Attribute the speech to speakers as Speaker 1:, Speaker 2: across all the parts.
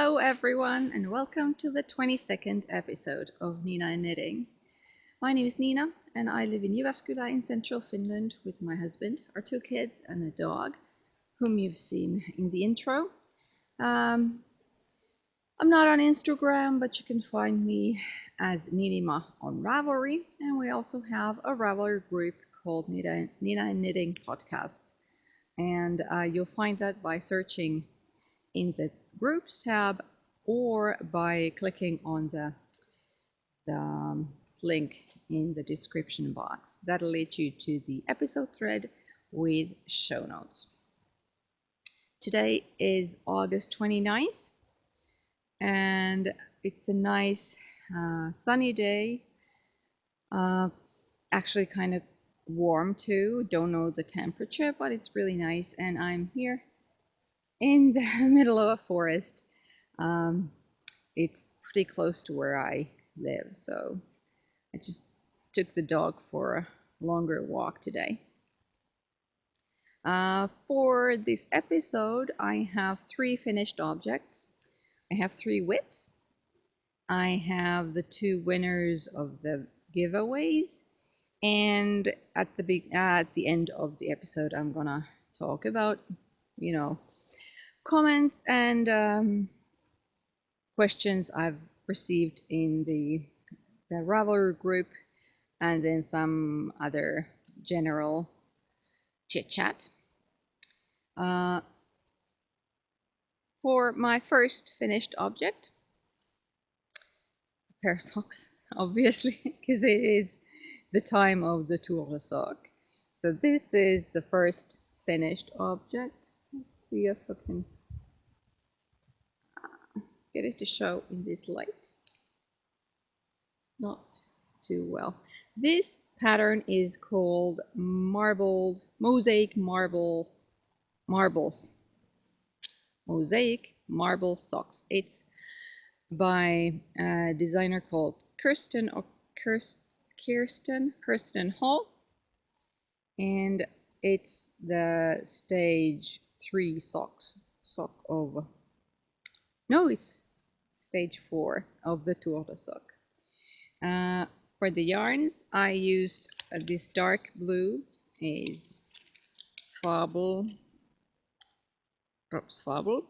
Speaker 1: Hello everyone and welcome to the 22nd episode of Nina and Knitting. My name is Nina and I live in Jyväskylä in central Finland with my husband, our two kids and a dog whom you've seen in the intro. I'm not on Instagram, but you can find me as Ninima on Ravelry, and we also have a Ravelry group called Nina and Knitting Podcast, and you'll find that by searching in the groups tab or by clicking on the link in the description box. That'll lead you to the episode thread with show notes. Today is August 29th and it's a nice sunny day, actually kind of warm too. Don't know the temperature, but it's really nice, and I'm here in the middle of a forest. It's pretty close to where I live, so I just took the dog for a longer walk today. For this episode, I have 3 finished objects. I have 3 whips. I have the 2 winners of the giveaways, and at the end of the episode, I'm gonna talk about, comments and questions I've received in the Ravelry group, and then some other general chit chat. For my first finished object, a pair of socks, obviously, because it is the time of the Tour de Sock. So this is the first finished object. Let's see if I can get it to show in this light. Not too well. This pattern is called mosaic marble socks. It's by a designer called Kirsten Hall, and it's the stage 3 it's stage 4 of the Tour de Sock. For the yarns, I used this dark blue is Drops Fable,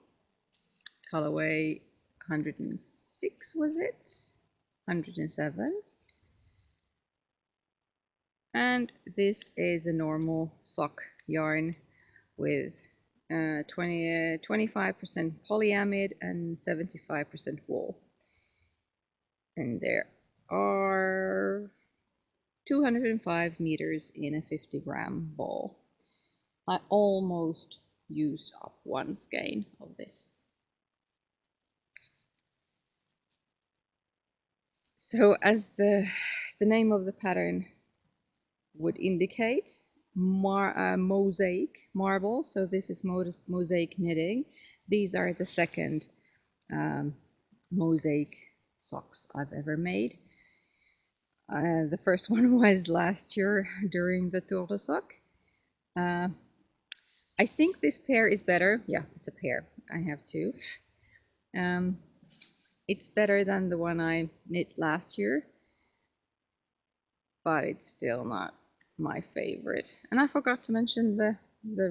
Speaker 1: colorway 106, was it? 107. And this is a normal sock yarn with 25% polyamide and 75% wool. And there are 205 meters in a 50-gram ball. I almost used up 1 skein of this. So as the name of the pattern would indicate, mosaic marble, so this is mosaic knitting. These are the second mosaic socks I've ever made. The first one was last year during the Tour de Sock. I think this pair is better. Yeah, it's a pair. I have 2. It's better than the one I knit last year, but it's still not my favorite. And I forgot to mention the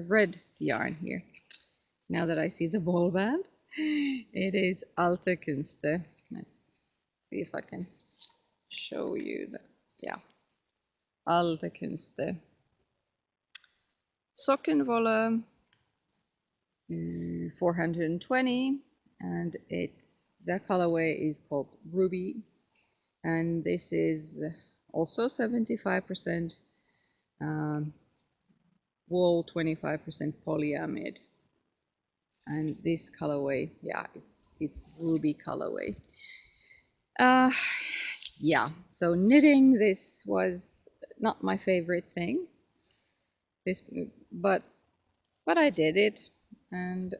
Speaker 1: red yarn here. Now that I see the ball band, it is Alte Künste. Let's see if I can show you that. Yeah, Alte Künste Sockenwolle, 420, and the colorway is called Ruby, and this is also 75% wool, 25% polyamide, and this colorway, yeah, it's Ruby colorway. Yeah, so knitting this was not my favorite thing, but I did it, and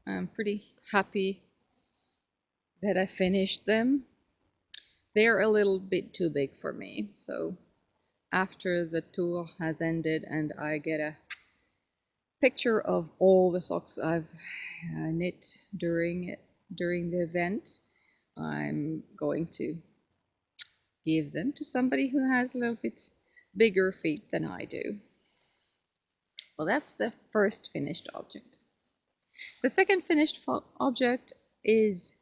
Speaker 1: I'm pretty happy that I finished them. They're a little bit too big for me, so after the tour has ended and I get a picture of all the socks I've knit during it, during the event, I'm going to give them to somebody who has a little bit bigger feet than I do. Well, that's the first finished object. The second finished object is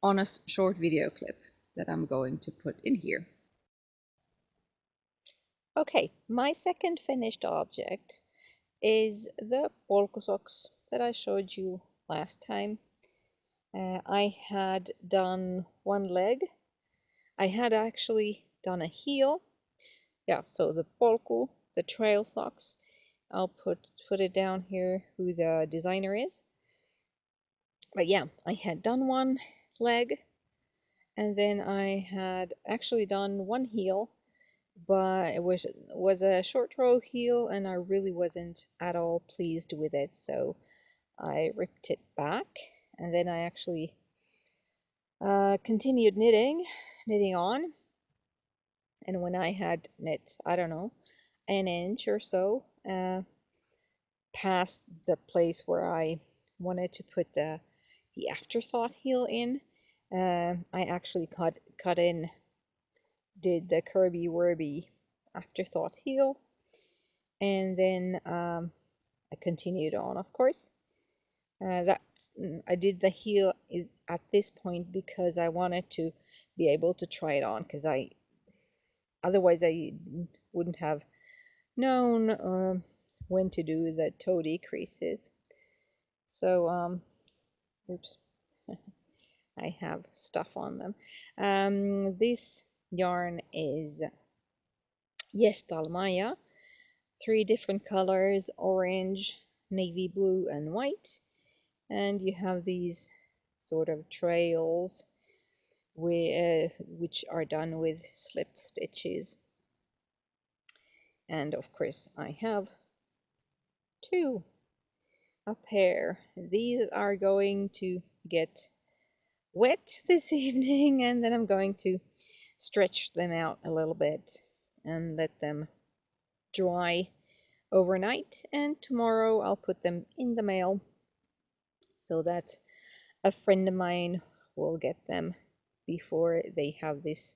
Speaker 1: on a short video clip that I'm going to put in here. Okay, my second finished object is the polka socks that I showed you last time. I had done one leg. I had actually done a heel. Yeah, so the polka, the trail socks. I'll put it down here who the designer is. But yeah, I had done one leg, and then I had actually done one heel, but it was a short row heel, and I really wasn't at all pleased with it, so I ripped it back, and then I actually continued knitting on, and when I had knit, I don't know, an inch or so past the place where I wanted to put the afterthought heel in, I actually cut in, did the curvy wurby afterthought heel, and then I continued on, of course. I did the heel at this point because I wanted to be able to try it on, because otherwise I wouldn't have known when to do the toe decreases. So oops, I have stuff on them. This yarn is Maya, 3 different colors: orange, navy blue, and white. And you have these sort of trails which are done with slipped stitches. And of course I have 2 a pair. These are going to get wet this evening, and then I'm going to stretch them out a little bit and let them dry overnight, and tomorrow I'll put them in the mail so that a friend of mine will get them before they have this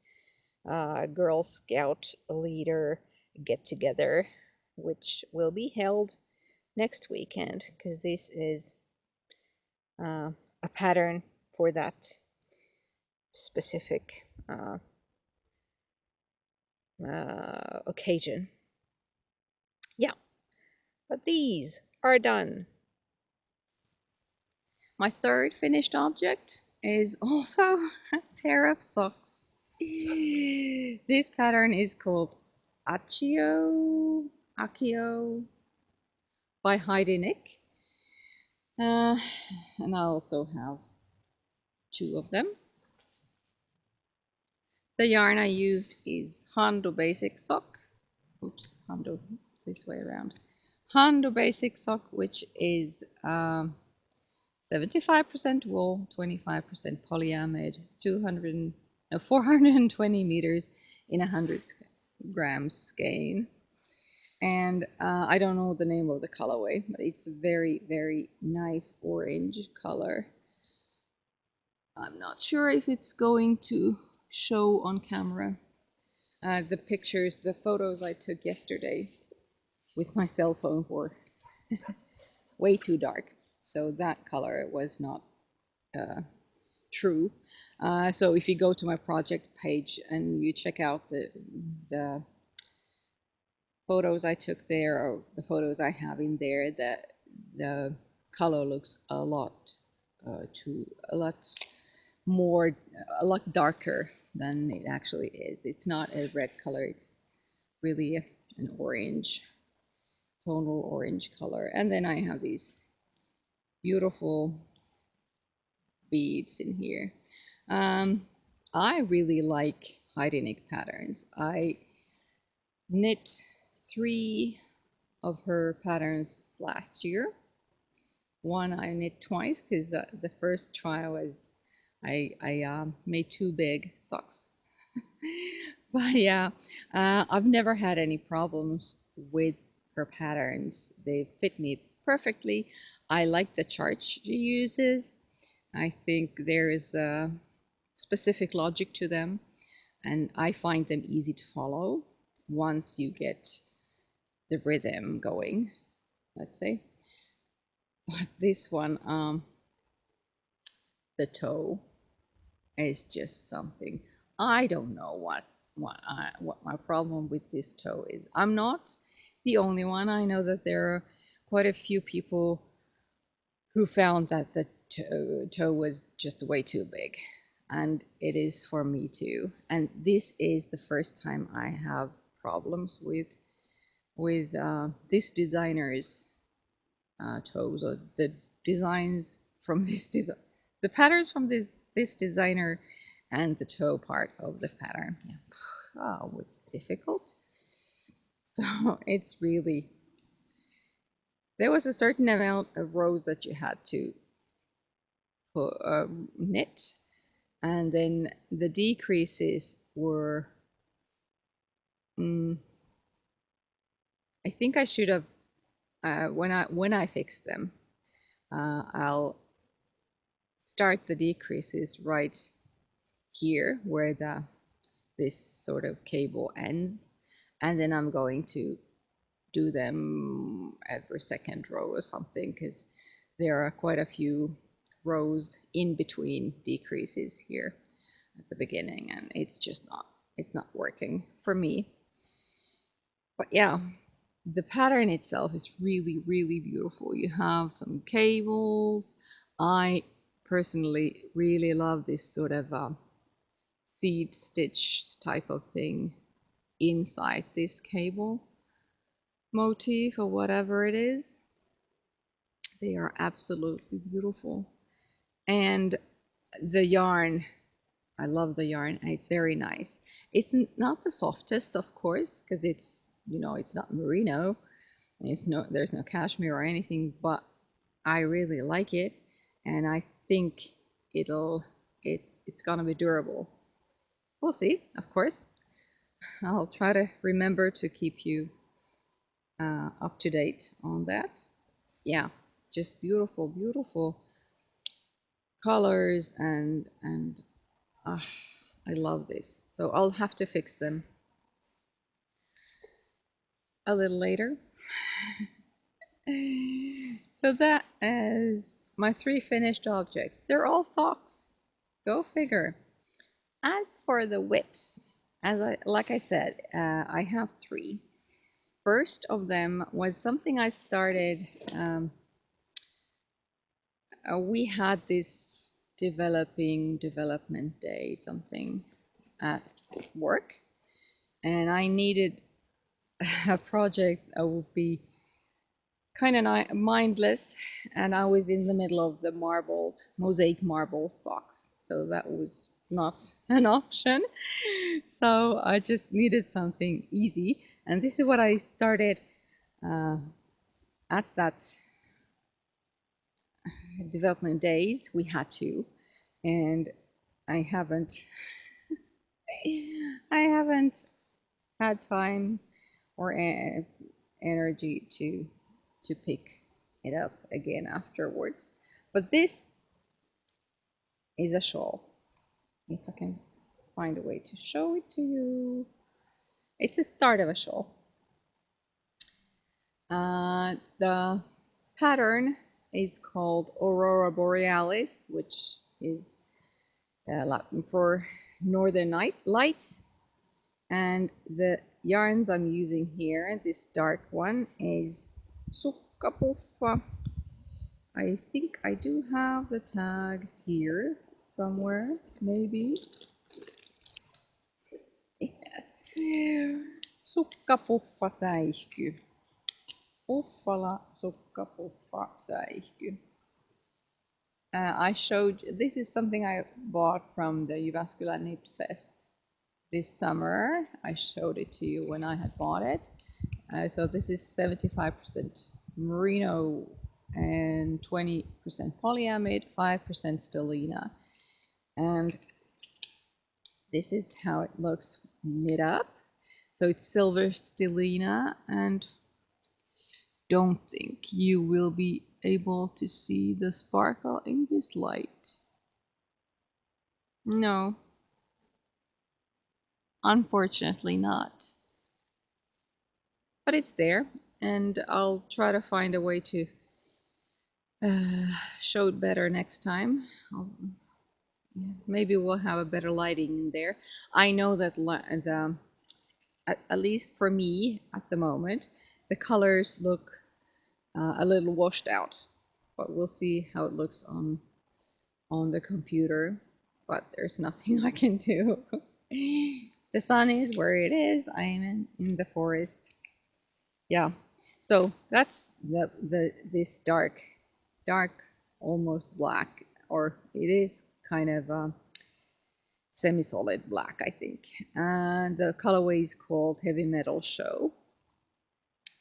Speaker 1: Girl Scout leader get together, which will be held next weekend, because this is a pattern for that specific occasion. Yeah, but these are done. My third finished object is also a pair of socks. This pattern is called Accio by Heidi Nick. And I also have 2 of them. The yarn I used is Hondo Basic Sock. Oops, Hondo this way around. Hondo Basic Sock, which is 75% wool, 25% polyamide, 420 meters in 100 grams skein. And I don't know the name of the colorway, but it's a very, very nice orange color. I'm not sure if it's going to show on camera. The pictures, the photos I took yesterday with my cell phone were way too dark, so that color was not true. So if you go to my project page and you check out the photos I took there, or the photos I have in there, the color looks a lot darker than it actually is. It's not a red color, it's really an orange, tonal orange color. And then I have these beautiful beads in here. I really like Heidi Nick patterns. I knit 3 of her patterns last year. One I knit twice because the first try was I made 2 big socks. But yeah, I've never had any problems with her patterns. They fit me perfectly. I like the charts she uses. I think there is a specific logic to them, and I find them easy to follow once you get the rhythm going, let's say. But this one, the toe is just something. I don't know what my problem with this toe is. I'm not the only one. I know that there are quite a few people who found that the toe was just way too big, and it is for me too. And this is the first time I have problems with this designer's toes, or the designs from this design, the patterns from this designer, and the toe part of the pattern. Yeah. Oh, it was difficult. So it's really, there was a certain amount of rows that you had to knit, and then the decreases were, I think I should have, when I fix them, I'll start the decreases right here where this sort of cable ends, and then I'm going to do them every second row or something, because there are quite a few rows in between decreases here at the beginning, and it's not working for me. But yeah, the pattern itself is really, really beautiful. You have some cables. I personally really love this sort of seed stitch type of thing inside this cable motif or whatever it is. They are absolutely beautiful. And the yarn, I love the yarn. It's very nice. It's not the softest, of course, because it's not merino. There's no cashmere or anything, but I really like it, and I think it's gonna be durable. We'll see, of course. I'll try to remember to keep you up to date on that. Yeah, just beautiful, beautiful colors, and I love this. So I'll have to fix them a little later. So that is my 3 finished objects. They're all socks. Go figure. As for the whips, like I said, I have 3. First of them was something I started. We had this development day something at work, and I needed a project that would be kind of mindless, and I was in the middle of the mosaic marble socks, so that was not an option. So I just needed something easy, and this is what I started at that development days. We had to, and I haven't I haven't had time or energy to pick it up again afterwards. But this is a shawl. If I can find a way to show it to you. It's the start of a shawl. The pattern is called Aurora Borealis, which is Latin for Northern Lights. And the yarns I'm using here, this dark one, is Sukkapuffa. I think I do have the tag here somewhere, maybe. Sukkapuffa säihky. Uffala sukkapuffa säihky. I showed, this is something I bought from the Jyväskylä Knit Fest this summer. I showed it to you when I had bought it. So this is 75% merino and 20% polyamide, 5% stellina. And this is how it looks knit up. So it's silver stellina, and don't think you will be able to see the sparkle in this light? No, unfortunately not. But it's there, and I'll try to find a way to show it better next time. Maybe we'll have a better lighting in there. I know that at least for me at the moment, the colors look a little washed out, but we'll see how it looks on the computer. But there's nothing I can do. The sun is where it is. I am in the forest. Yeah. So that's this dark, almost black, or it is kind of semi-solid black, I think. And the colorway is called Heavy Metal Show.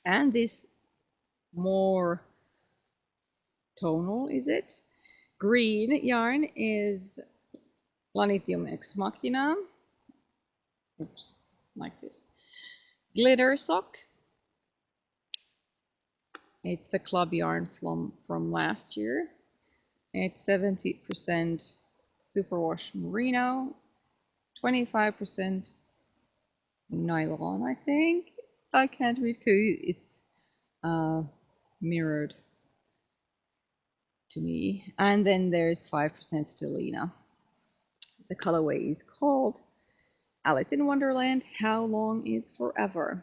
Speaker 1: And this more tonal, is it? Green yarn is Lanitium Ex Machina. Oops, like this. Glitter Sock. It's a club yarn from last year. It's 70% superwash merino, 25% nylon, I think. I can't read because it's mirrored to me. And then there's 5% stellina. The colorway is called Alice in Wonderland. How long is forever?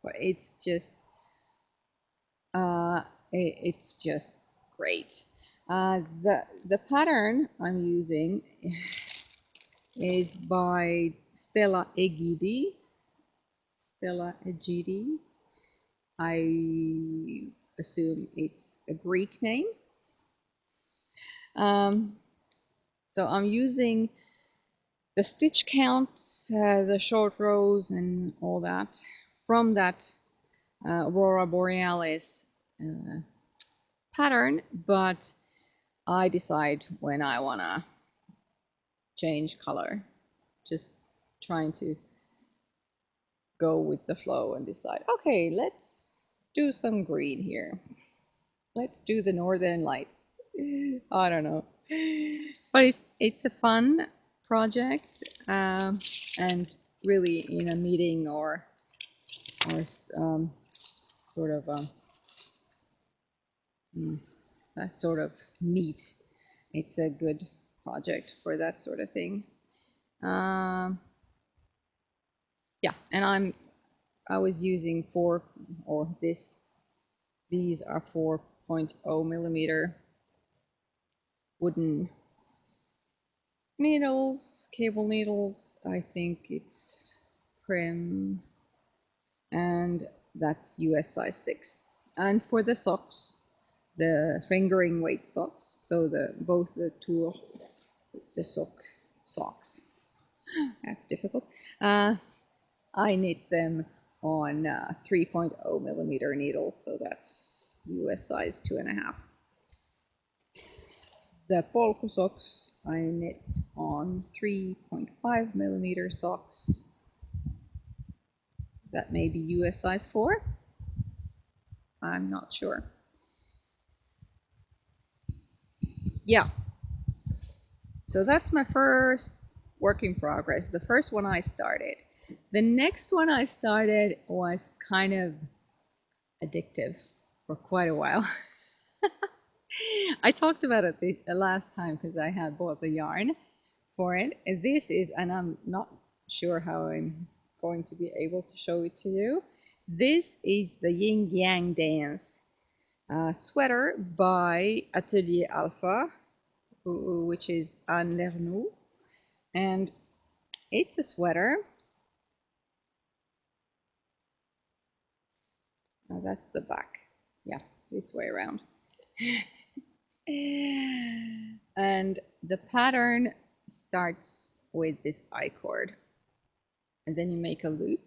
Speaker 1: But it's just great. The pattern I'm using is by Stella Egidi. I assume it's a Greek name. So I'm using the stitch counts, the short rows, and all that from that Aurora Borealis pattern, but I decide when I wanna change color. Just trying to go with the flow and decide, okay, let's do some green here. Let's do the Northern Lights. I don't know. But it's a fun project, and really in a meeting or sort of that sort of meet, it's a good project for that sort of thing. Yeah, and I was using these are 4.0 millimeter wooden needles, cable needles. I think it's Prim, and that's US size 6. And for the socks, the fingering weight socks, so both the socks, that's difficult. I knit them on 3.0 millimeter needles, so that's US size 2.5. The polka socks I knit on 3.5 millimeter socks. That may be US size 4. I'm not sure. Yeah. So that's my first work in progress. The first one I started. The next one I started was kind of addictive for quite a while. I talked about it the last time because I had bought the yarn for it. This is, and I'm not sure how I'm going to be able to show it to you. This is the Yin Yang Dance sweater by Atelier Alpha, which is Anne Lernoux. And it's a sweater. Now that's the back. Yeah, this way around. And the pattern starts with this I cord. And then you make a loop.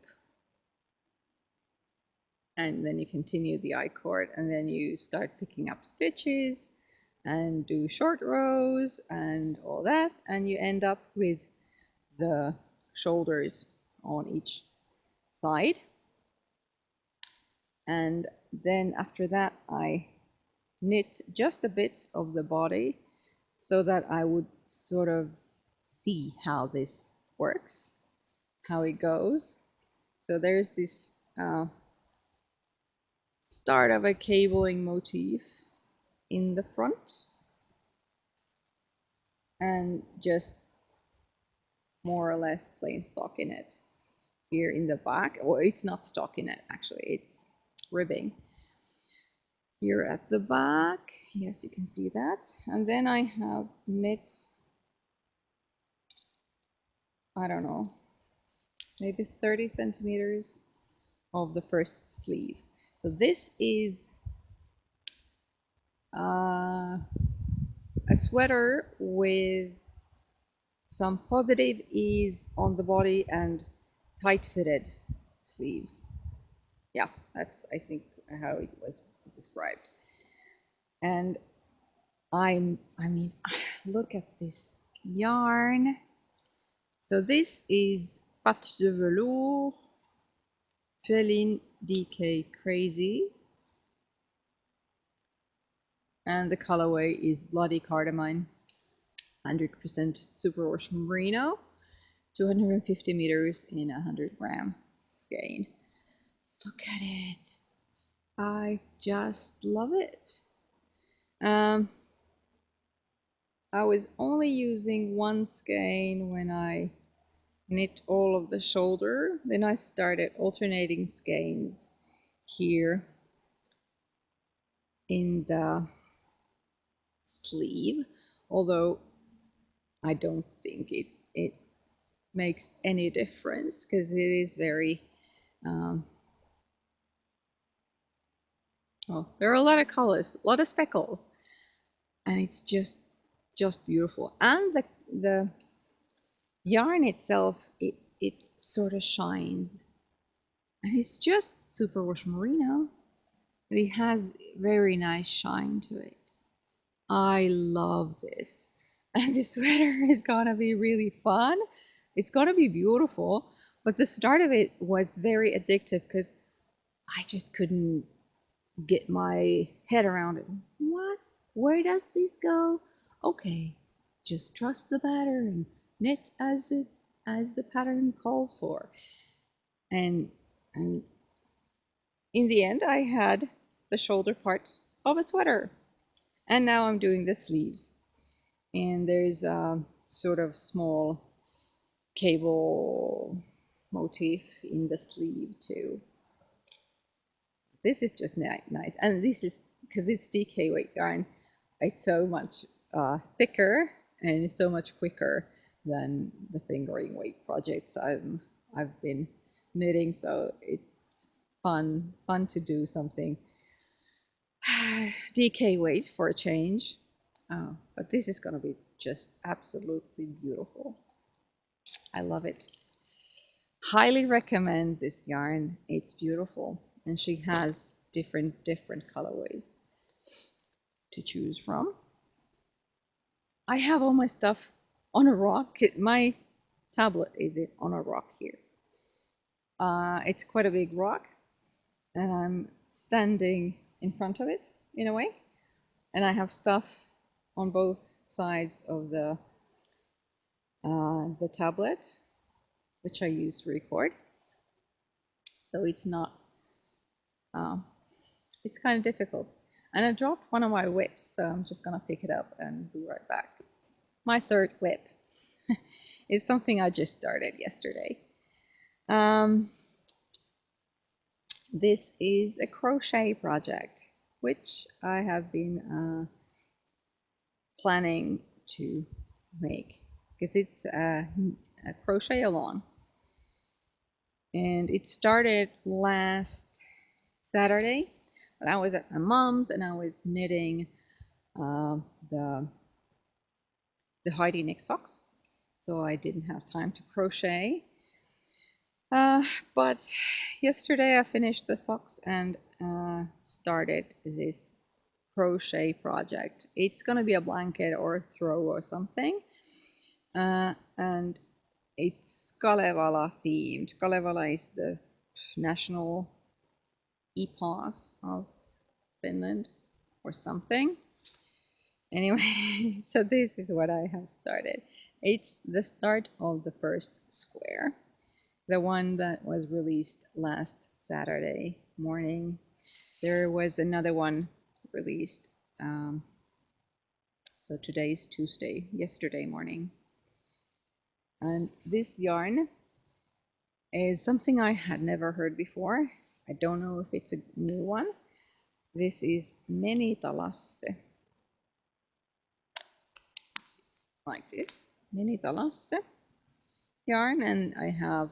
Speaker 1: And then you continue the I cord. And then you start picking up stitches and do short rows and all that. And you end up with the shoulders on each side. And then after that, I knit just a bit of the body so that I would sort of see how this works, how it goes. So there's this start of a cabling motif in the front and just more or less plain stockinette here in the back. Well, it's not stockinette actually, it's ribbing here at the back. Yes, you can see that. And then I have knit, I don't know, maybe 30 centimeters of the first sleeve. So this is a sweater with some positive ease on the body and tight fitted sleeves. Yeah, that's I think how it was described. And I mean, look at this yarn. So this is Pâte de Velours Feline DK Crazy, and the colorway is Bloody Cardamine, 100% superwash merino, 250 meters in 100-gram skein. Look at it. I just love it. I was only using one skein when I knit all of the shoulder. Then I started alternating skeins here in the sleeve, although I don't think it makes any difference because it is very well, there are a lot of colors, a lot of speckles, and it's just beautiful. And the yarn itself, it sort of shines, and it's just superwash merino, but it has very nice shine to it. I love this. And this sweater is gonna be really fun. It's gonna be beautiful, but the start of it was very addictive because I just couldn't get my head around it. What? Where does this go? Okay, just trust the pattern. Knit as the pattern calls for. And in the end, I had the shoulder part of a sweater. And now I'm doing the sleeves. And there's a sort of small cable motif in the sleeve too. This is just nice, and this is because it's DK weight yarn. It's so much thicker and it's so much quicker than the fingering weight projects I've been knitting. So it's fun to do something DK weight for a change. But this is going to be just absolutely beautiful. I love it. Highly recommend this yarn. It's beautiful, and she has different colorways to choose from. I have all my stuff on a rock. My tablet is it on a rock here. It's quite a big rock, and I'm standing in front of it in a way, and I have stuff on both sides of the tablet, which I use to record. So it's not, it's kind of difficult. And I dropped one of my whips, so I'm just gonna pick it up and be right back. My third whip is something I just started yesterday. This is a crochet project, which I have been planning to make because it's a crochet along. And it started last Saturday, but I was at my mom's and I was knitting the Heidi Nick socks, so I didn't have time to crochet. But yesterday I finished the socks and started this crochet project. It's gonna be a blanket or a throw or something, and it's Kalevala themed. Kalevala is the national eponse of Finland, or something. Anyway, so this is what I have started. It's the start of the first square, the one that was released last Saturday morning. There was another one released, so today's Tuesday, yesterday morning. And this yarn is something I had never heard before. I don't know if it's a new one. This is Menitalasse. Like this, Menitalasse yarn, and I have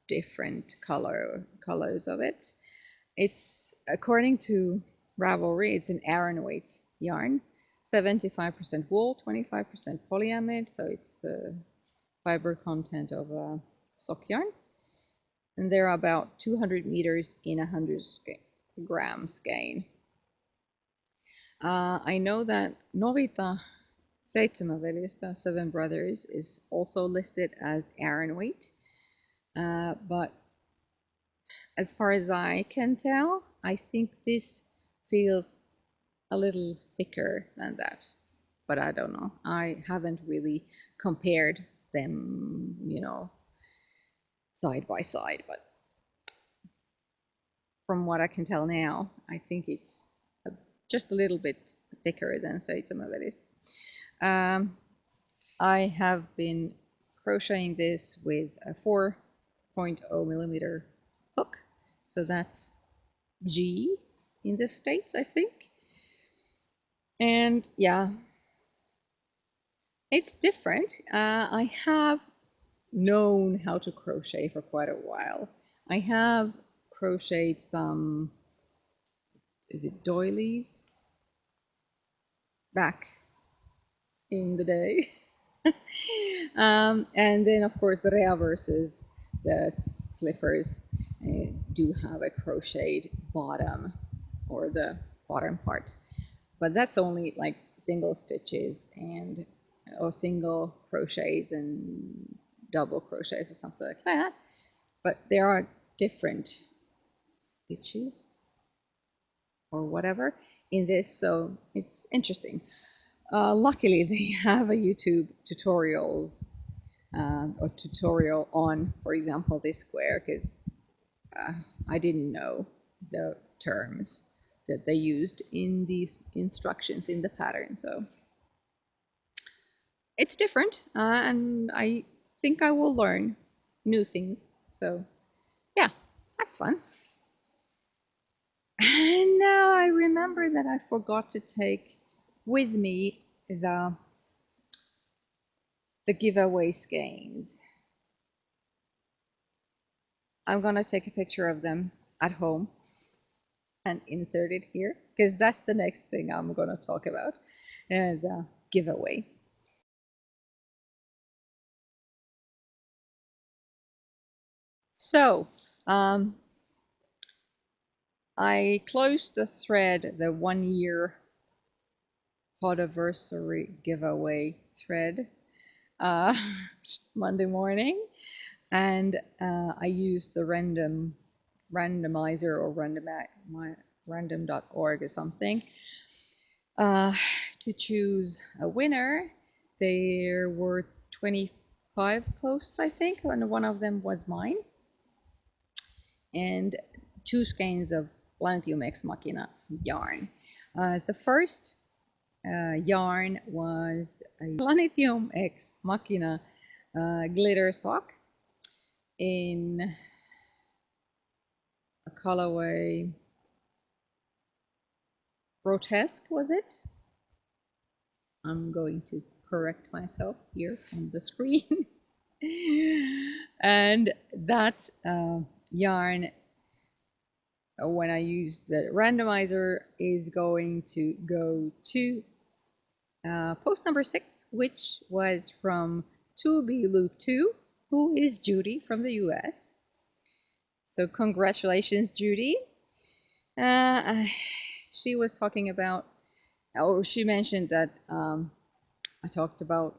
Speaker 1: different colors of it. It's, according to Ravelry, it's an Aran weight yarn, 75% wool, 25% polyamide, so it's a fiber content of a sock yarn. And they're about 200 meters in 100 grams skein. I know that Novita Seitsemän, Seven Brothers, is also listed as Aran weight, but as far as I can tell, I think this feels a little thicker than that, but I don't know. I haven't really compared them, side by side, but from what I can tell now, I think it's just a little bit thicker than Seitsemän. I have been crocheting this with a 4.0 millimeter hook, so that's G in the States, I think. And yeah, it's different. I have known how to crochet for quite a while. I have crocheted some, is it doilies? Back in the day. And then of course the reverses, the slippers, do have a crocheted bottom, or the bottom part, but that's only like single stitches and or single crochets and double crochets or something like that. But there are different stitches or whatever in this, so it's interesting. Luckily, they have a YouTube tutorials or tutorial on, for example, this square, because I didn't know the terms that they used in these instructions in the pattern. So it's different, and I think I will learn new things. So yeah, that's fun. And now I remember that I forgot to take with me the giveaway skeins. I'm gonna take a picture of them at home and insert it here, because that's the next thing I'm gonna talk about, the giveaway. So I closed the thread, the 1 year podiversary giveaway thread, Monday morning, and I used the randomizer or random.org or something to choose a winner. There were 25 posts, I think, and one of them was mine, and 2 skeins of Planetium Ex Machina yarn. The first yarn was a Planetium Ex Machina glitter sock in a colorway grotesque, was it? I'm going to correct myself here on the screen. And that yarn, when I use the randomizer, is going to go to post number 6, which was from 2B Loop 2, who is Judy from the US. So congratulations, Judy. She was talking about, or she mentioned that I talked about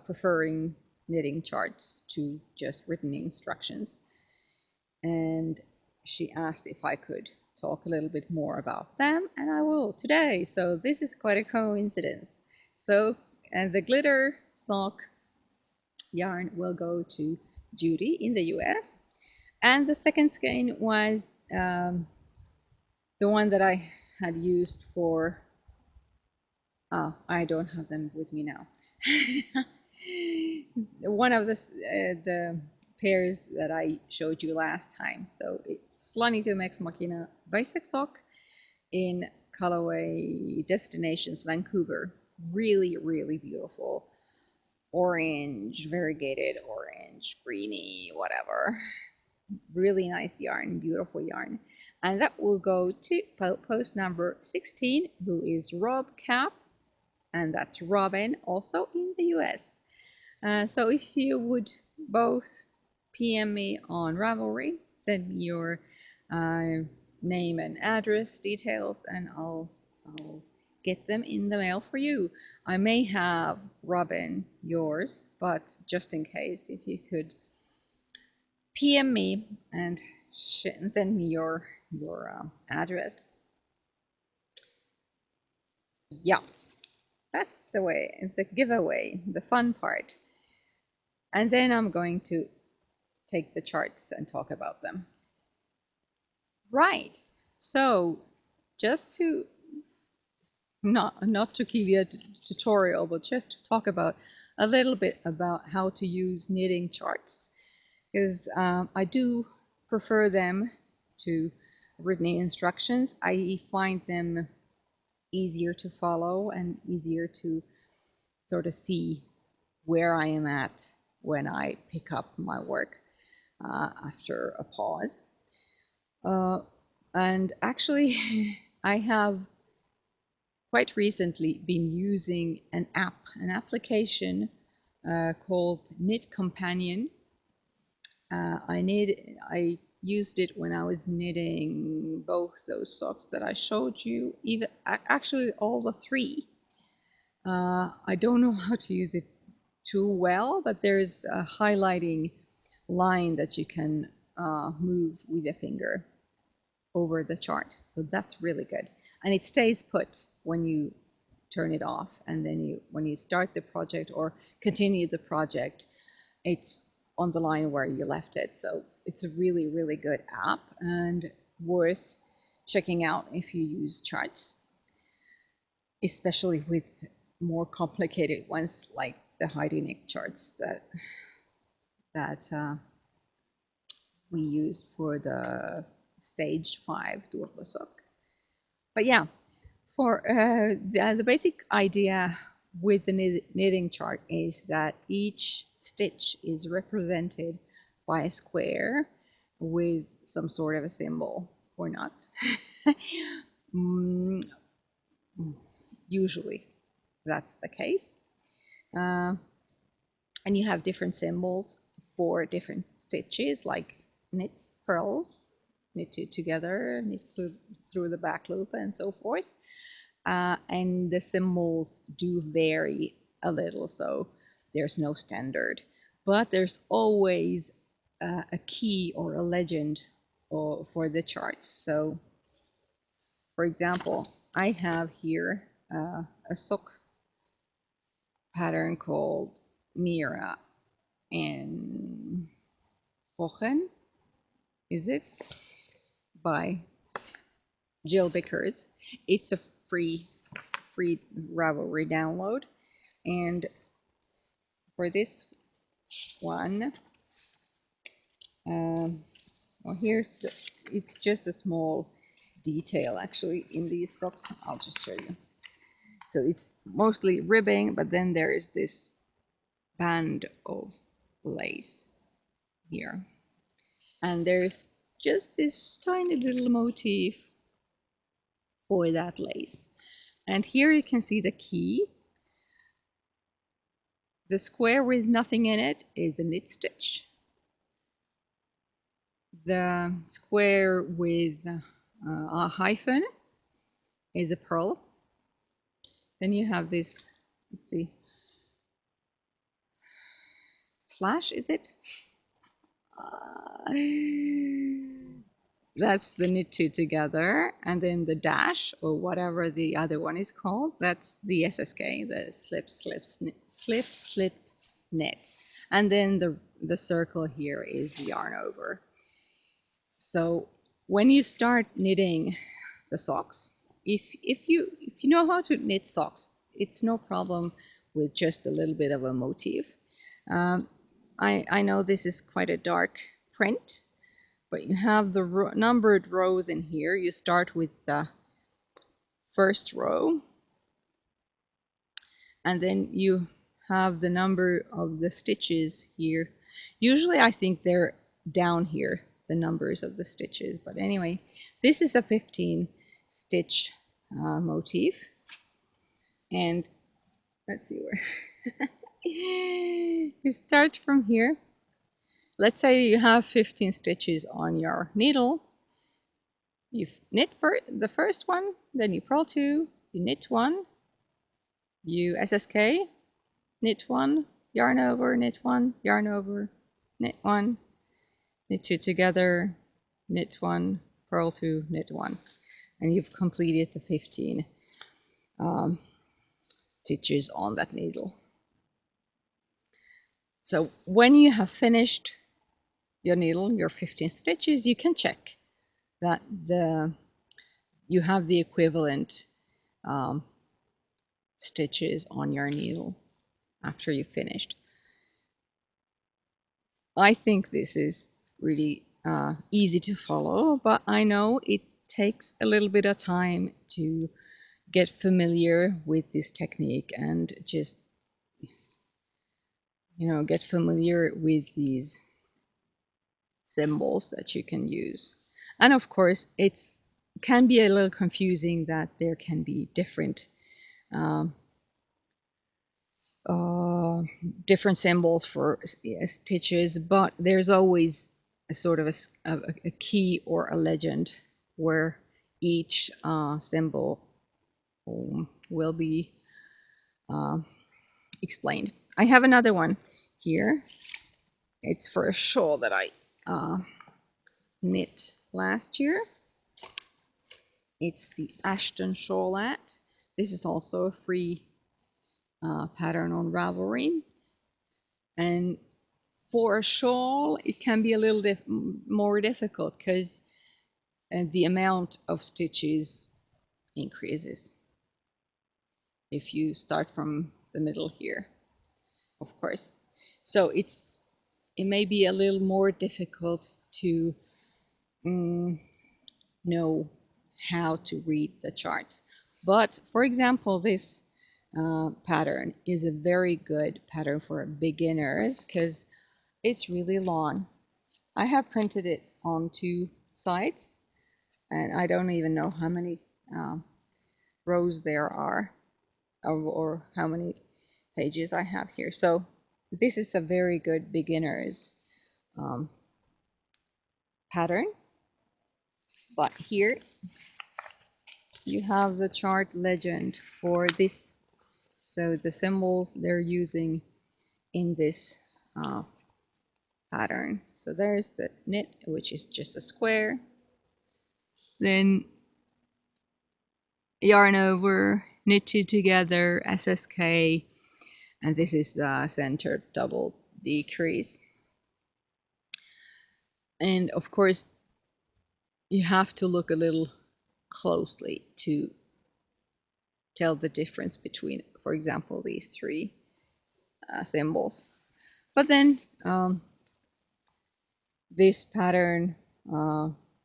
Speaker 1: preferring knitting charts to just written instructions, and she asked if I could talk a little bit more about them, and I will today. So this is quite a coincidence. So the glitter sock yarn will go to Judy in the US, and the second skein was the one that I had used for. I don't have them with me now. One of the pairs that I showed you last time. So it's Slanito Max Machina Basic Sock in colorway Destinations Vancouver. Really, really beautiful. Orange, variegated orange, greeny, whatever. Really nice yarn, beautiful yarn. And that will go to post number 16, who is Rob Cap, and that's Robin, also in the US. So if you would both PM me on Ravelry, send me your name and address details, and I'll get them in the mail for you. I may have, Robin, yours, but just in case, if you could PM me and send me your address. Yeah, that's the giveaway, the fun part. And then I'm going to take the charts and talk about them. Right. So just to not to give you a tutorial, but just to talk about a little bit about how to use knitting charts, because I do prefer them to written instructions. I find them easier to follow and easier to sort of see where I am at when I pick up my work after a pause. And actually, I have quite recently been using an application called Knit Companion. I used it when I was knitting both those socks that I showed you, even actually all the three. I don't know how to use it too well, but there's a highlighting line that you can move with a finger over the chart. So that's really good. And it stays put when you turn it off. And then when you start the project or continue the project, it's on the line where you left it. So it's a really, really good app and worth checking out if you use charts, especially with more complicated ones like the Heidi Nick charts that we used for the stage 5 Durlasok. But yeah, for the basic idea with the knitting chart is that each stitch is represented by a square with some sort of a symbol or not. Usually that's the case. And you have different symbols for different stitches, like knits, purls, knit together, knit through the back loop, and so forth. And the symbols do vary a little, so there's no standard. But there's always a key or a legend for the charts. So, for example, I have here a sock pattern called Mira and Wochen, is it? By Jill Bickards. It's a free Ravelry download, and for this one, well, it's just a small detail actually in these socks. I'll just show you. So it's mostly ribbing, but then there is this band of lace here, and there's just this tiny little motif for that lace. And here you can see the key. The square with nothing in it is a knit stitch. The square with a hyphen is a purl. Then you have this, let's see, slash, is it? that's the knit two together, and then the dash or whatever the other one is called, that's the SSK, the slip slip knit, and then the circle here is yarn over. So when you start knitting the socks, if you know how to knit socks, it's no problem with just a little bit of a motif. um, I know this is quite a dark print, but you have the numbered rows in here. You start with the first row, and then you have the number of the stitches here. Usually I think they're down here, the numbers of the stitches, but anyway, this is a 15 stitch motif, and let's see where you start from here. Let's say you have 15 stitches on your needle. You knit for the first one, then you purl two, you knit one, you SSK, knit one, yarn over, knit one, yarn over, knit one, knit two together, knit one, purl two, knit one, and you've completed the 15 stitches on that needle. So when you have finished your needle, your 15 stitches, you can check that you have the equivalent stitches on your needle after you finished. I think this is really easy to follow, but I know it takes a little bit of time to get familiar with this technique and just, get familiar with these symbols that you can use. And of course, it can be a little confusing that there can be different different symbols for stitches, but there's always a sort of a key or a legend where each symbol will be explained. I have another one here. It's for a shawl that I knit last year. It's the Ashton Shawlette. This is also a free pattern on Ravelry. And for a shawl, it can be a little more difficult because the amount of stitches increases if you start from the middle here, of course. So it may be a little more difficult to know how to read the charts. But for example, this pattern is a very good pattern for beginners because it's really long. I have printed it on 2 sides, and I don't even know how many rows there are, or how many pages I have here. So this is a very good beginner's pattern. But here you have the chart legend for this. So the symbols they're using in this pattern. So there's the knit, which is just a square. Then yarn over, knit two together, SSK, and this is the center double decrease. And of course, you have to look a little closely to tell the difference between, for example, these 3 symbols. But then this pattern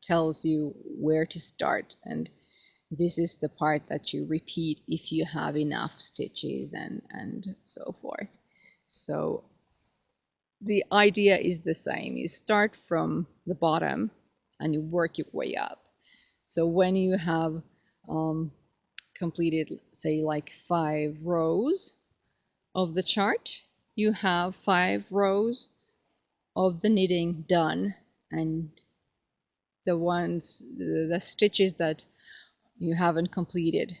Speaker 1: tells you where to start, and this is the part that you repeat if you have enough stitches and so forth. So the idea is the same. You start from the bottom and you work your way up. So when you have completed, say, like 5 rows of the chart, you have 5 rows of the knitting done, and the stitches that you haven't completed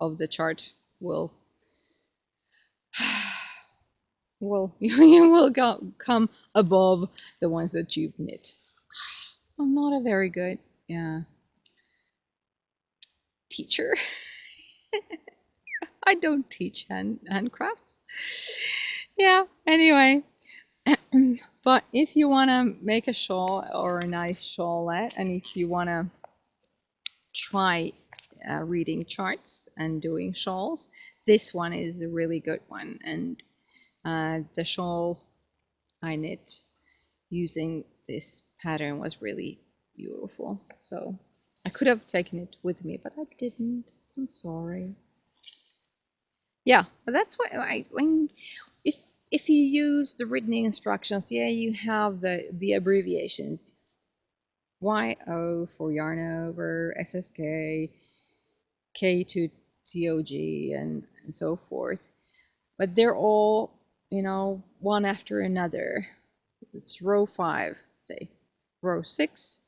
Speaker 1: of the chart will you will come above the ones that you've knit. I'm not a very good teacher. I don't teach handcrafts. Yeah, anyway. But if you want to make a shawl or a nice shawlette, and if you want to try reading charts and doing shawls, this one is a really good one. And the shawl I knit using this pattern was really beautiful. So I could have taken it with me, but I didn't. I'm sorry. Yeah, but that's what when if you use the written instructions, yeah, you have the abbreviations. YO for yarn over, SSK, K to TOG, and so forth. But they're all, one after another. It's row 5, say. Row 6,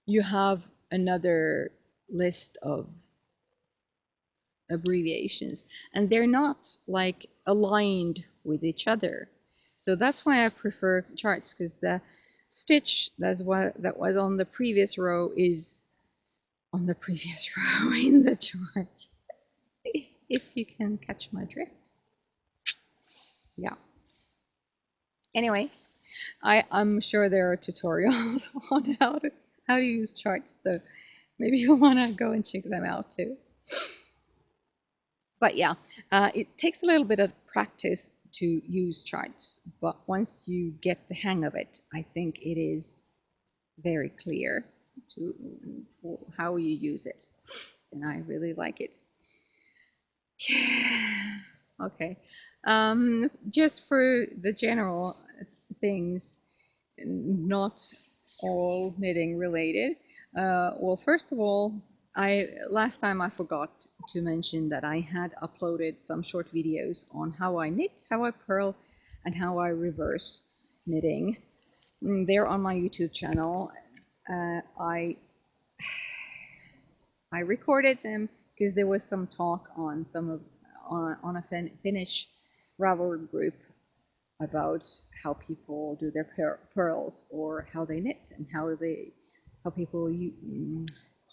Speaker 1: you have another list of abbreviations, and they're not like aligned with each other. So that's why I prefer charts, because the stitch that was on the previous row is on the previous row in the chart. If you can catch my drift. Yeah. Anyway, I'm sure there are tutorials on how to use charts, so maybe you want to go and check them out too. But yeah, it takes a little bit of practice to use charts, but once you get the hang of it, I think it is very clear to how you use it, and I really like it. Yeah. Okay. Just for the general things, not all knitting related. Well, first of all, last time I forgot to mention that I had uploaded some short videos on how I knit, how I purl, and how I reverse knitting. They're on my YouTube channel. I recorded them because there was some talk on a Finnish Ravelry group about how people do their purls, or how they knit, and how people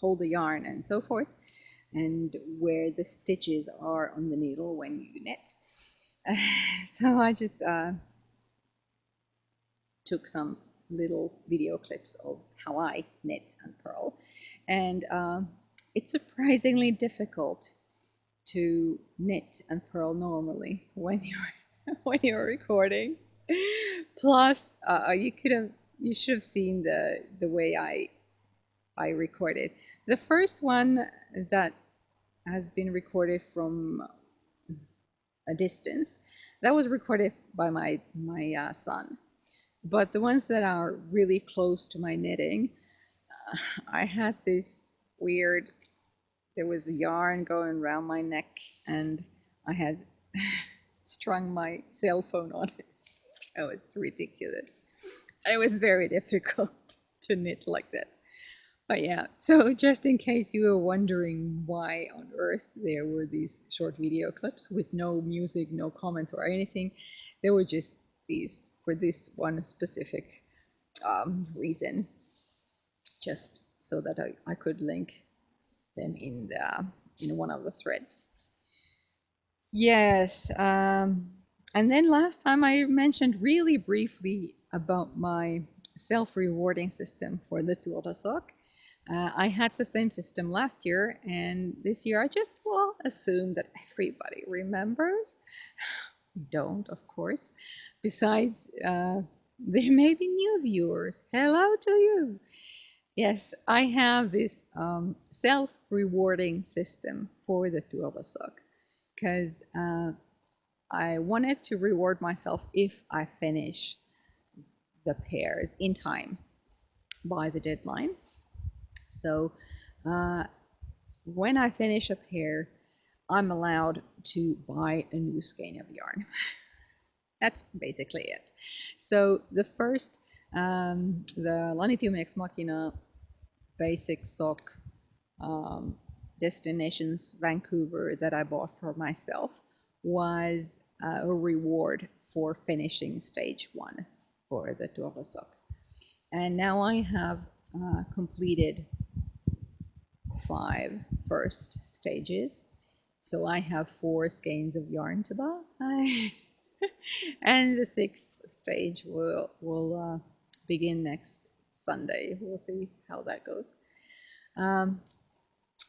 Speaker 1: hold the yarn and so forth, and where the stitches are on the needle when you knit. So I just took some little video clips of how I knit and purl, and it's surprisingly difficult to knit and purl normally when you're when you're recording. Plus, you should have seen the way I recorded. The first one that has been recorded from a distance, that was recorded by my son. But the ones that are really close to my knitting, I had this weird. There was a yarn going around my neck, and I had strung my cell phone on it. It was ridiculous. It was very difficult to knit like that. But yeah, so just in case you were wondering why on earth there were these short video clips with no music, no comments or anything, there were just these for this one specific reason, just so that I could link them in one of the threads. Yes, and then last time I mentioned really briefly about my self-rewarding system for the TdS. I had the same system last year, and this year I just assume that everybody remembers. Don't, of course. Besides, there may be new viewers. Hello to you. Yes, I have this self-rewarding system for the TdS, because I wanted to reward myself if I finish the pairs in time by the deadline. So when I finish a pair, I'm allowed to buy a new skein of yarn. That's basically it. So the first, the Lanitium Ex Machina basic sock Destinations Vancouver that I bought for myself was a reward for finishing stage 1 for the TdS. And now I have completed 5 first stages. So I have 4 skeins of yarn to buy. And the 6th stage will begin next Sunday. We'll see how that goes.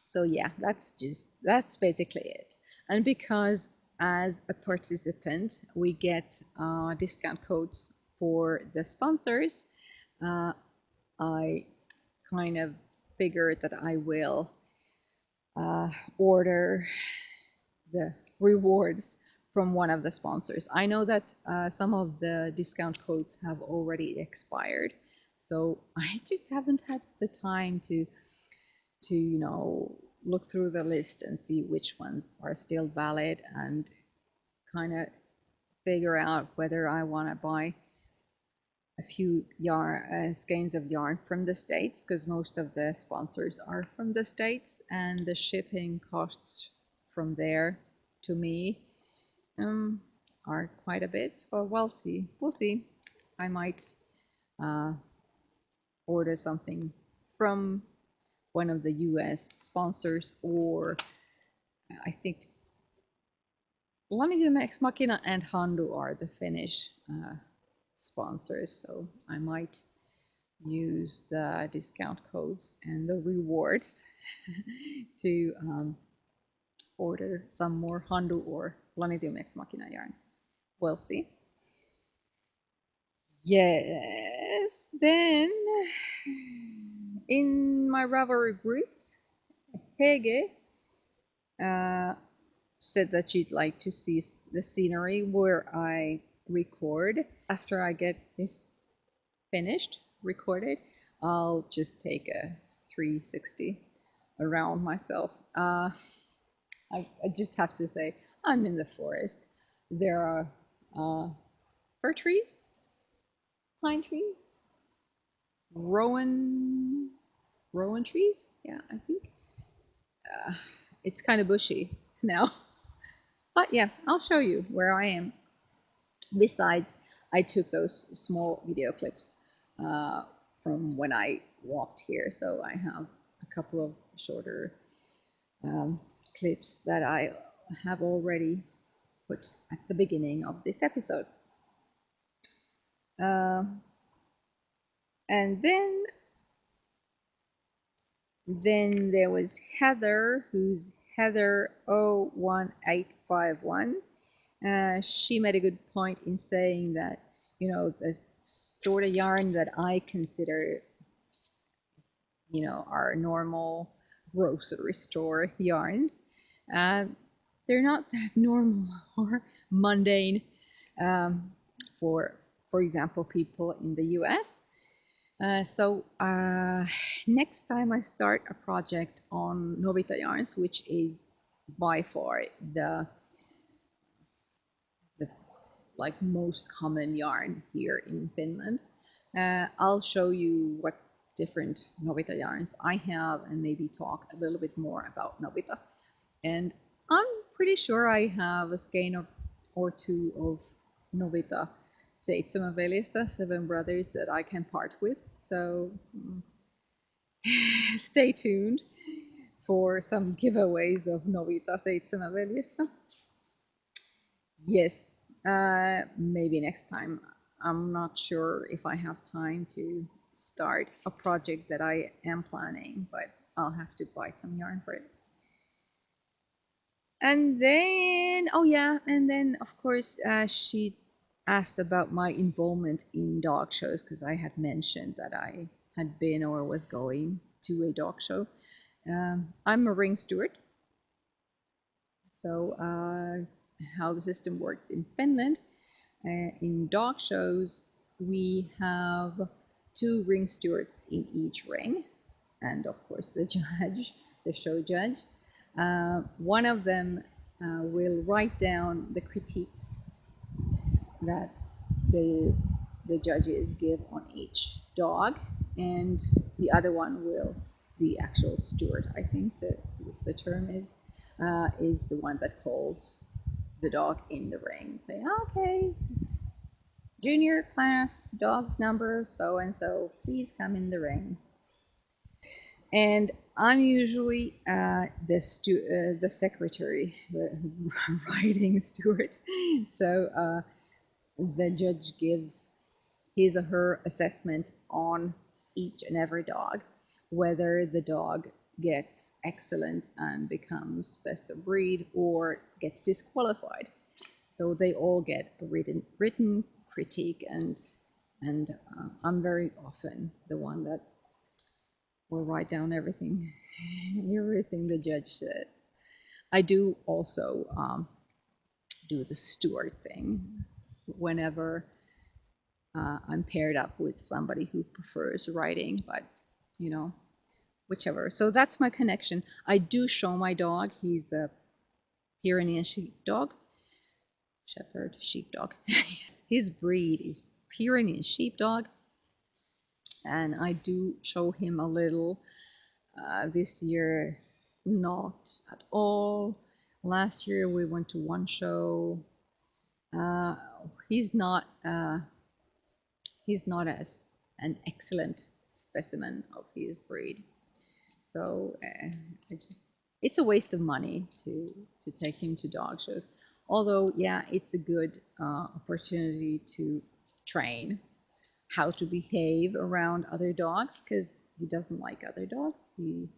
Speaker 1: So yeah, that's basically it. And because as a participant we get discount codes for the sponsors, I kind of figured that I will order the rewards from one of the sponsors. I know that some of the discount codes have already expired, so I just haven't had the time to look through the list and see which ones are still valid and kind of figure out whether I want to buy a few skeins of yarn from the States, because most of the sponsors are from the States and the shipping costs from there to me are quite a bit. But we'll see. I might order something from one of the US sponsors, or I think Lanium Ex Machina and Handu are the Finnish sponsors, so I might use the discount codes and the rewards to order some more Handu or Lanium Ex Machina yarn. We'll see. Yes, then in my Ravelry group, Hege said that she'd like to see the scenery where I record. After I get this finished, recorded, I'll just take a 360 around myself. I just have to say, I'm in the forest. There are fir trees, pine trees, rowan trees. Yeah, I think it's kind of bushy now. But yeah, I'll show you where I am. Besides, I took those small video clips from when I walked here, so I have a couple of shorter clips that I have already put at the beginning of this episode. And then there was Heather, who's Heather 01851. She made a good point in saying that, the sort of yarn that I consider, our normal grocery store yarns, they're not that normal or mundane for example, people in the US. So next time I start a project on Novita yarns, which is by far the most common yarn here in Finland, I'll show you what different Novita yarns I have and maybe talk a little bit more about Novita. And I'm pretty sure I have a skein or two of Novita Seitsemänveljistä, 7 brothers, that I can part with. So stay tuned for some giveaways of Novita Seitsemänveljistä. Yes, maybe next time. I'm not sure if I have time to start a project that I am planning, but I'll have to buy some yarn for it. And then, of course, she asked about my involvement in dog shows, because I had mentioned that I had been or was going to a dog show. I'm a ring steward. So how the system works in Finland, in dog shows, we have 2 ring stewards in each ring, and of course the judge, the show judge. One of them will write down the critiques that the judges give on each dog, and the other one will, the actual steward, I think the term is the one that calls the dog in the ring. Say, okay, junior class, dog's number so and so, please come in the ring. And I'm usually the secretary, the writing steward. So the judge gives his or her assessment on each and every dog, whether the dog gets excellent and becomes best of breed or gets disqualified. So they all get a written critique, and I'm very often the one that will write down everything the judge says. I do also do the steward thing whenever I'm paired up with somebody who prefers writing, but you know, whichever. So that's my connection. I do show my dog. He's a Pyrenean sheepdog, shepherd sheepdog. His breed is Pyrenean sheepdog, and I do show him a little. This year, not at all. Last year we went to one show. Uh, he's not. He's not as an excellent specimen of his breed. So it's a waste of money to take him to dog shows. Although, yeah, it's a good opportunity to train how to behave around other dogs, because he doesn't like other dogs. He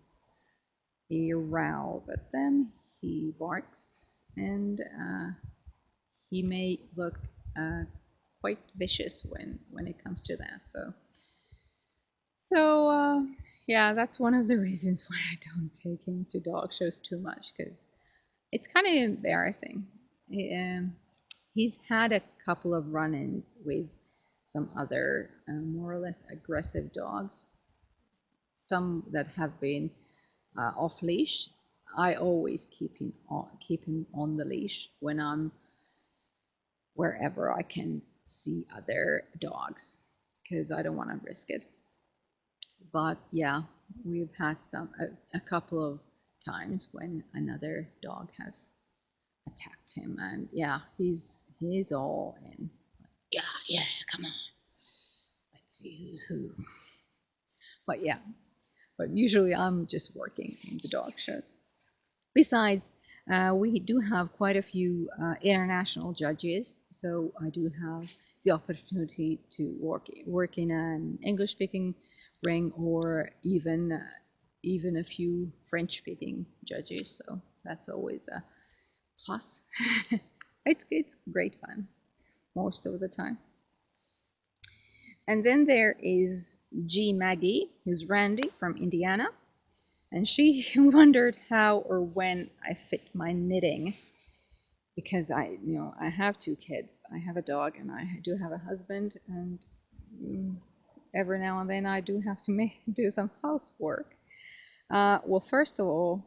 Speaker 1: growls at them, he barks, and he may look quite vicious when it comes to that. So yeah, that's one of the reasons why I don't take him to dog shows too much, because it's kind of embarrassing. He's had a couple of run-ins with some other more or less aggressive dogs, some that have been off leash. I always keep him on the leash when I'm wherever I can see other dogs, because I don't want to risk it. But yeah, we've had a couple of times when another dog has attacked him, and yeah, he's all in. Yeah, yeah, come on. Let's see who's who. But yeah, but usually I'm just working in the dog shows. Besides, we do have quite a few international judges, so I do have the opportunity to work in an English-speaking ring, or even a few French-speaking judges. So that's always a plus. It's great fun most of the time. And then there is G Maggie, who's Randy from Indiana. And she wondered how or when I fit my knitting, because I have two kids. I have a dog and I do have a husband, and every now and then I do have to do some housework. Well, first of all,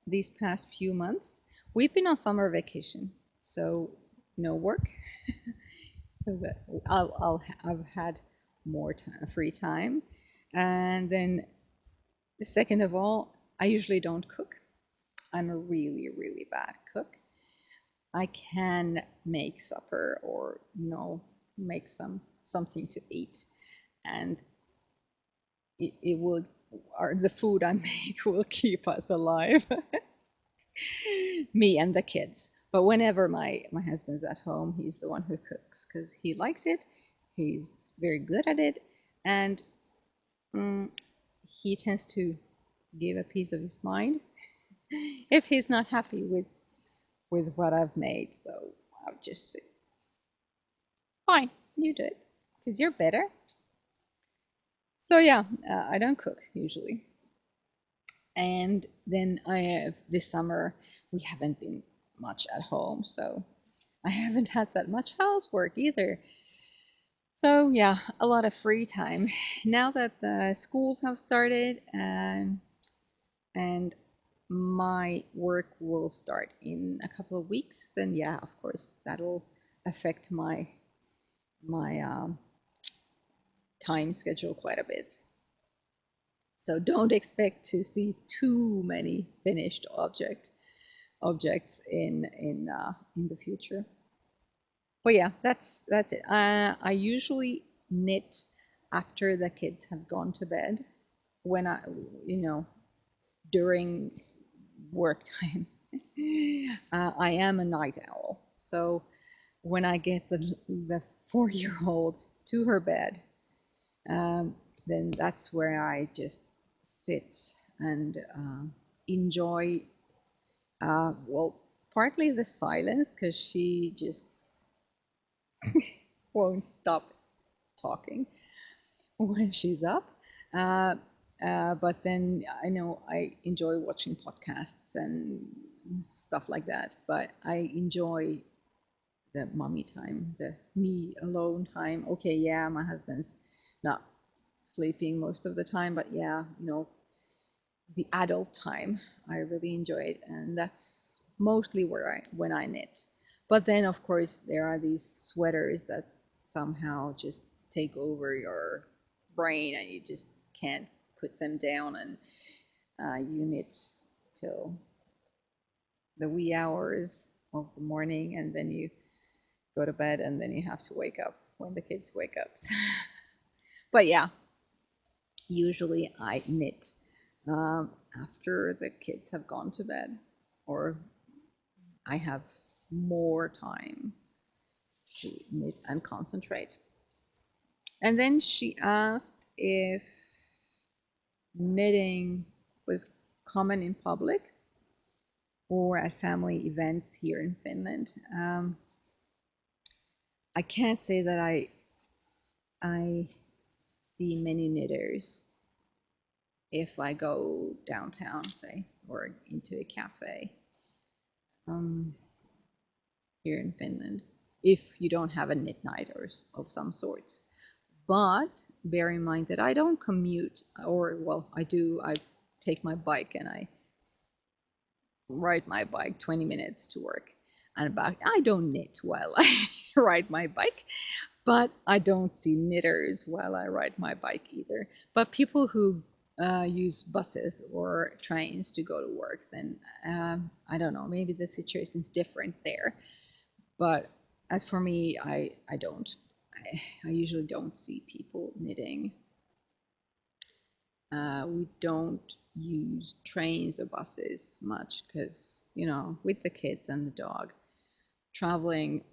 Speaker 1: these past few months we've been on summer vacation, so no work. So that I've had more time, free time, and then second of all, I usually don't cook. I'm a really, really bad cook. I can make supper, or make something to eat, and it will, or the food I make will keep us alive, me and the kids. But whenever my husband's at home, he's the one who cooks, because he likes it. He's very good at it, and he tends to give a piece of his mind if he's not happy with what I've made. So I'll just say, fine, you do it, because you're better. So yeah, I don't cook usually. And then this summer we haven't been much at home, so I haven't had that much housework either. So yeah, a lot of free time. Now that the schools have started, and my work will start in a couple of weeks, then yeah, of course, that'll affect my time schedule quite a bit. So don't expect to see too many finished objects in the future. But yeah, that's it. I usually knit after the kids have gone to bed, when I, you know, during work time. I am a night owl, so when I get the 4-year-old to her bed, then that's where I just sit and enjoy. Well, partly the silence because she just won't stop talking when she's up. Uh, but then I know I enjoy watching podcasts and stuff like that. But I enjoy the mommy time, the me alone time. Okay, yeah, my husband's not sleeping most of the time, but yeah, the adult time, I really enjoy it, and that's mostly when I knit. But then, of course, there are these sweaters that somehow just take over your brain, and you just can't put them down, and you knit till the wee hours of the morning, and then you go to bed, and then you have to wake up when the kids wake up. But yeah, usually I knit after the kids have gone to bed, or I have more time to knit and concentrate. And then she asked if knitting was common in public or at family events here in Finland. I can't say that I see many knitters if I go downtown, say, or into a cafe here in Finland, if you don't have a knit night or of some sorts. But bear in mind that I don't commute, or well, I do. I take my bike and I ride my bike 20 minutes to work and back. I don't knit while I ride my bike, but I don't see knitters while I ride my bike either. But people who use buses or trains to go to work, then I don't know, maybe the situation's different there. But as for me, I don't. I usually don't see people knitting. We don't use trains or buses much because, with the kids and the dog, traveling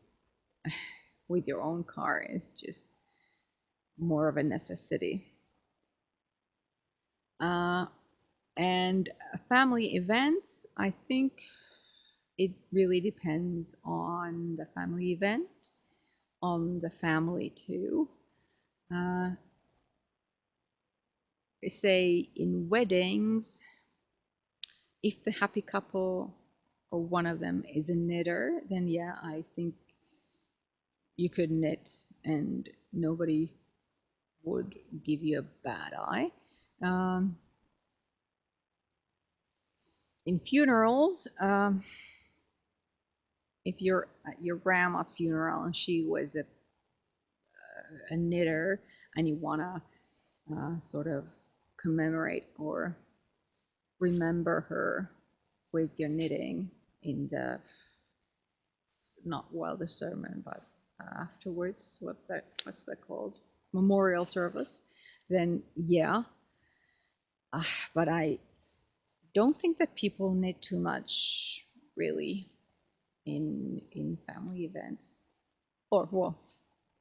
Speaker 1: with your own car is just more of a necessity. And family events, I think it really depends on the family event, on the family too. Say in weddings, if the happy couple or one of them is a knitter, then yeah, I think you could knit and nobody would give you a bad eye. In funerals, if you're at your grandma's funeral and she was a knitter and you want to sort of commemorate or remember her with your knitting in the, not while the sermon, but afterwards, what's that called? Memorial service, then yeah. But I don't think that people knit too much really in family events. Or well,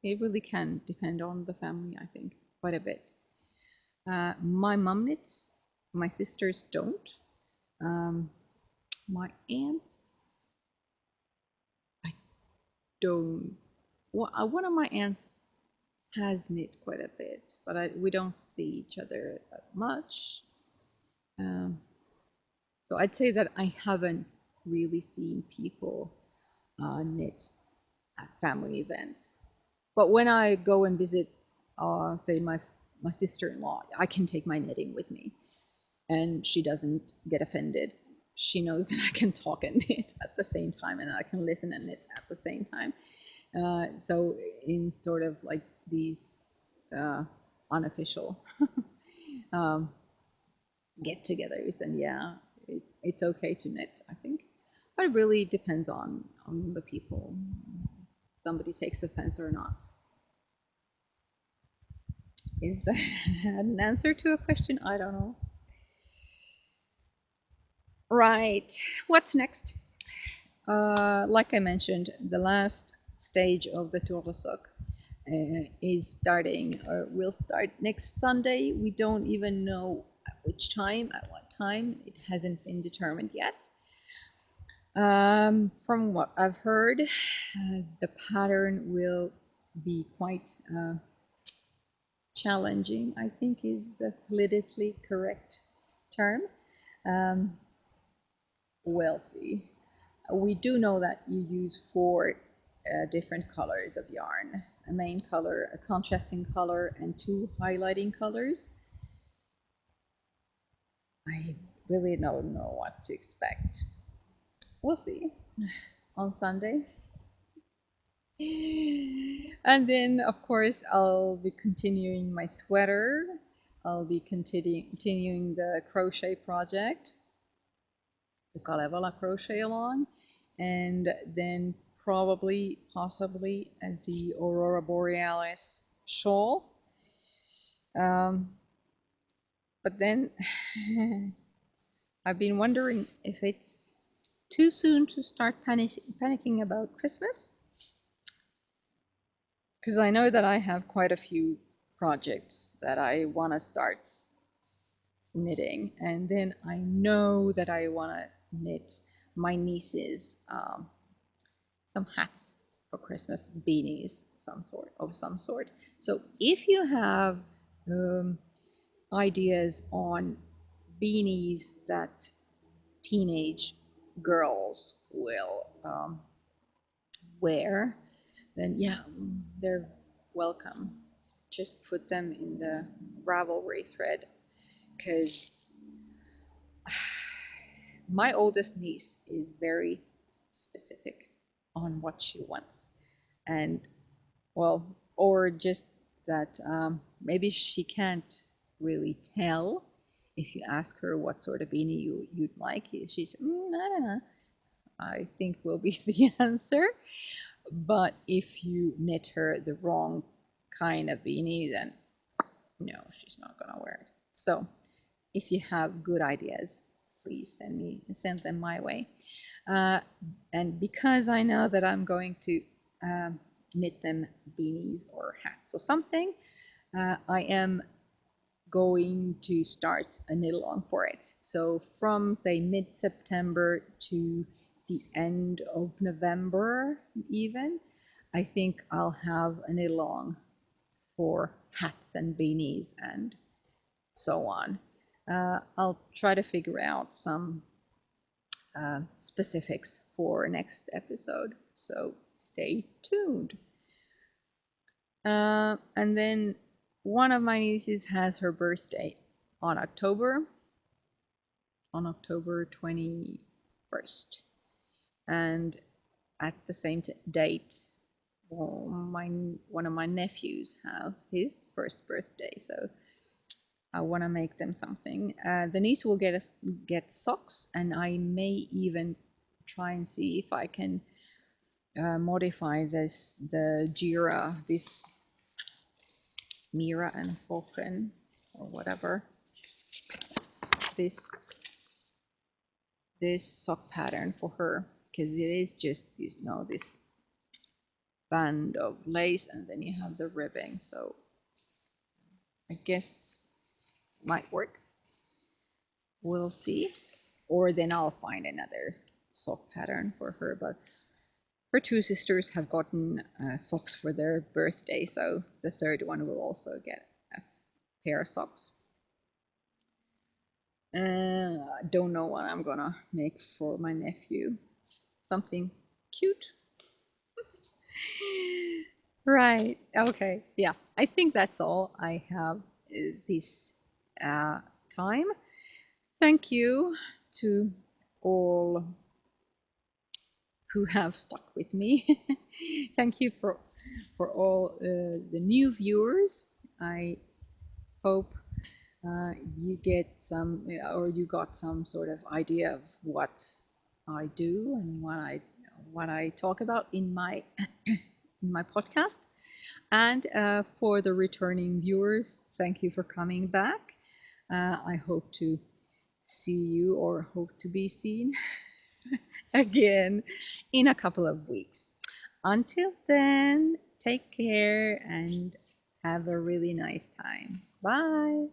Speaker 1: it really can depend on the family, I think, quite a bit. My mum knits, my sisters don't. My aunts, I don't. Well, one of my aunts has knit quite a bit, but we don't see each other that much. So I'd say that I haven't really seen people knit at family events. But when I go and visit, say my sister-in-law, I can take my knitting with me, and she doesn't get offended. She knows that I can talk and knit at the same time, and I can listen and knit at the same time. So in sort of like these unofficial get-togethers, then yeah, it's okay to knit, I think. But it really depends on the people. Somebody takes offense or not. Is that an answer to a question? I don't know. Right. What's next? Like I mentioned, the last stage of the Tour de Soc is starting, or will start next Sunday. We don't even know at which time, at what time. It hasn't been determined yet. From what I've heard, the pattern will be quite challenging, I think is the politically correct term. Um, we'll see. We do know that you use four different colors of yarn: a main color, a contrasting color, and two highlighting colors. I really don't know what to expect. We'll see on Sunday. And then, of course, I'll be continuing my sweater. I'll be continuing the crochet project, the Kalevala crochet along, and then possibly the Aurora Borealis shawl. But then I've been wondering if it's too soon to start panicking about Christmas, because I know that I have quite a few projects that I want to start knitting, and then I know that I want to knit my nieces some hats for Christmas, beanies, some sort. So if you have ideas on beanies that teenage girls will wear, then yeah, they're welcome. Just put them in the Ravelry thread, because my oldest niece is very specific on what she wants. And well, or just that maybe she can't really tell if you ask her what sort of beanie you'd like. She's, I don't know, I think will be the answer. But if you knit her the wrong kind of beanie, then no, she's not gonna wear it. So if you have good ideas, please send them my way. And because I know that I'm going to knit them beanies or hats or something, I am going to start a knit along for it. So from say mid-September to the end of November even, I think I'll have a knit along for hats and beanies and so on. I'll try to figure out some specifics for next episode, so stay tuned. And then one of my nieces has her birthday on October 21st, and at the same date, well, one of my nephews has his first birthday, so I want to make them something. The niece will get socks, and I may even try and see if I can modify the Jira, this Mira and Volken or whatever, this sock pattern for her, because it is just this band of lace, and then you have the ribbing. So I guess might work. We'll see. Or then I'll find another sock pattern for her. But her two sisters have gotten socks for their birthday, so the third one will also get a pair of socks. I don't know what I'm gonna make for my nephew. Something cute. Right. Okay. Yeah. I think that's all I have this time. Thank you to all who have stuck with me. Thank you for all the new viewers. I hope you get some, or you got some sort of idea of what I do and what I talk about in my in my podcast. And for the returning viewers, thank you for coming back. I hope to see you or hope to be seen again in a couple of weeks. Until then, take care and have a really nice time. Bye.